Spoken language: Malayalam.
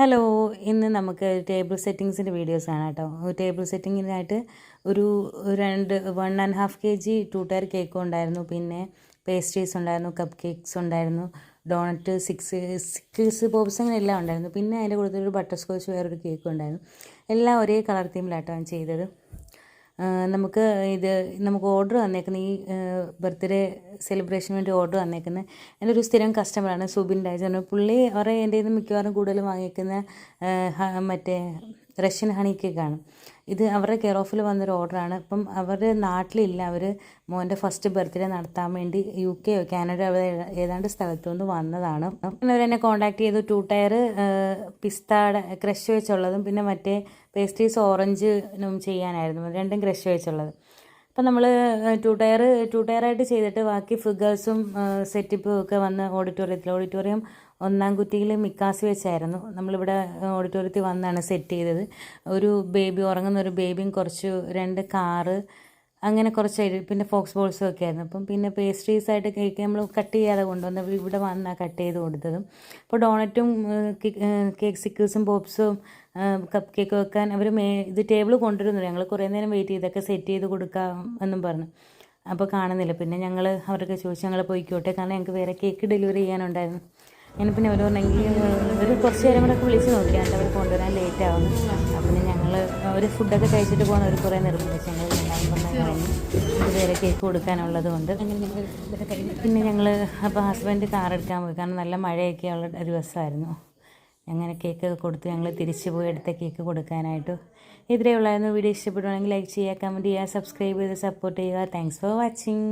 ഹലോ, ഇന്ന് നമുക്ക് ടേബിൾ സെറ്റിങ്സിൻ്റെ വീഡിയോസാണ് കേട്ടോ. ടേബിൾ സെറ്റിങ്ങിനായിട്ട് ഒരു 1.5 kg 2 ടയർ കേക്കും ഉണ്ടായിരുന്നു, പിന്നെ പേസ്ട്രീസ് ഉണ്ടായിരുന്നു, കപ്പ് കേക്ക്സ് ഉണ്ടായിരുന്നു, ഡോണറ്റ്, സിക്കിൾസ് പോപ്സ് അങ്ങനെ എല്ലാം ഉണ്ടായിരുന്നു. പിന്നെ അതിൻ്റെ കൂടെ ഒരു ബട്ടർ സ്കോച്ച് വേറൊരു കേക്കും ഉണ്ടായിരുന്നു. എല്ലാം ഒരേ കളർ തീമിലായിട്ടാണ് ചെയ്തത്. നമുക്ക് ഓർഡർ വന്നേക്കുന്നത് ഈ ബർത്ത്ഡേ സെലിബ്രേഷന് വേണ്ടി ഓർഡർ വന്നേക്കുന്നത് എൻ്റെ ഒരു സ്ഥിരം കസ്റ്റമറാണ് സുബിൻ രാജ്. പുള്ളി എൻ്റെ നിന്ന് മിക്കവാറും കൂടുതലും വാങ്ങിക്കുന്ന മറ്റേ റഷ്യൻ ഹണി കേക്കാണ്. ഇത് അവരുടെ കെയർ ഓഫിൽ വന്നൊരു ഓർഡറാണ്. അപ്പം അവർ നാട്ടിലില്ല, അവർ മോൻ്റെ ഫസ്റ്റ് ബർത്ത്ഡേ നടത്താൻ വേണ്ടി UK കാനഡ ഏതാണ്ട് സ്ഥലത്തുനിന്ന് വന്നതാണ്. അവരെന്നെ കോൺടാക്ട് ചെയ്തു. 2 ടയർ പിസ്താടെ ക്രഷ് വെച്ചുള്ളതും പിന്നെ മറ്റേ പേസ്ട്രീസ് ഓറഞ്ചിനും ചെയ്യാനായിരുന്നു, രണ്ടും ക്രഷ് വെച്ചുള്ളത്. അപ്പം നമ്മൾ 2 ടയറായിട്ട് ചെയ്തിട്ട് ബാക്കി ഫിഗേഴ്സും സെറ്റപ്പും ഒക്കെ വന്ന് ഓഡിറ്റോറിയം 1-ാം കുറ്റിയിൽ മിക്കാസി വെച്ചായിരുന്നു. നമ്മളിവിടെ ഓഡിറ്റോറിയത്തിൽ വന്നാണ് സെറ്റ് ചെയ്തത്. ഒരു ബേബി ഉറങ്ങുന്ന ഒരു ബേബിയും കുറച്ച് 2 കാറ് അങ്ങനെ കുറച്ച് പിന്നെ ഫോക്സ് ബോൾസും ഒക്കെ ആയിരുന്നു. അപ്പം പിന്നെ പേസ്ട്രീസായിട്ട് കേക്ക് നമ്മൾ കട്ട് ചെയ്യാതെ കൊണ്ടുവന്ന് ഇവിടെ വന്നാണ് കട്ട് ചെയ്ത് കൊടുത്തതും. അപ്പോൾ ഡോണറ്റും കേക്ക് സിക്കിൾസും പോപ്സും കപ്പ് കേക്ക് വെക്കാൻ അവർ ഇത് ടേബിൾ കൊണ്ടുവരുന്നു. ഞങ്ങൾ കുറേ നേരം വെയിറ്റ് ചെയ്തൊക്കെ സെറ്റ് ചെയ്ത് കൊടുക്കാം എന്നും പറഞ്ഞു. അപ്പോൾ കാണുന്നില്ല. പിന്നെ ഞങ്ങൾ അവർക്ക് ചോദിച്ചു ഞങ്ങൾ പോയിക്കോട്ടെ, കാരണം ഞങ്ങൾക്ക് വേറെ കേക്ക് ഡെലിവറി ചെയ്യാനുണ്ടായിരുന്നു. ഞാൻ പിന്നെ അവർ പറഞ്ഞെങ്കിൽ ഒരു കുറച്ച് നേരം കൂടെ ഒക്കെ വിളിച്ച് നോക്കിയാണ്ട് അവർ കൊണ്ടുവരാൻ ലേറ്റ് ആവുന്നു. അപ്പം ഞങ്ങൾ ഒരു ഫുഡൊക്കെ കഴിച്ചിട്ട് പോകുന്ന ഒരു കുറേ നിർബന്ധിച്ച് ഞങ്ങൾ കഴിഞ്ഞ് വേറെ കേക്ക് കൊടുക്കാനുള്ളത് കൊണ്ട് പിന്നെ ഞങ്ങൾ അപ്പോൾ ഹസ്ബൻഡ് കാർ എടുക്കാൻ പോയി, കാരണം നല്ല മഴയൊക്കെ ഉള്ള ഒരു ദിവസമായിരുന്നു. അങ്ങനെ കേക്ക് കൊടുത്ത് ഞങ്ങൾ തിരിച്ചു പോയി എടുത്ത കേക്ക് കൊടുക്കാനായിട്ട്. ഇത്രയേ ഉള്ളായിരുന്നു. വീഡിയോ ഇഷ്ടപ്പെടുവാണെങ്കിൽ ലൈക്ക് ചെയ്യുക, കമൻറ്റ് ചെയ്യുക, സബ്സ്ക്രൈബ് ചെയ്ത് സപ്പോർട്ട് ചെയ്യുക. Thanks for watching.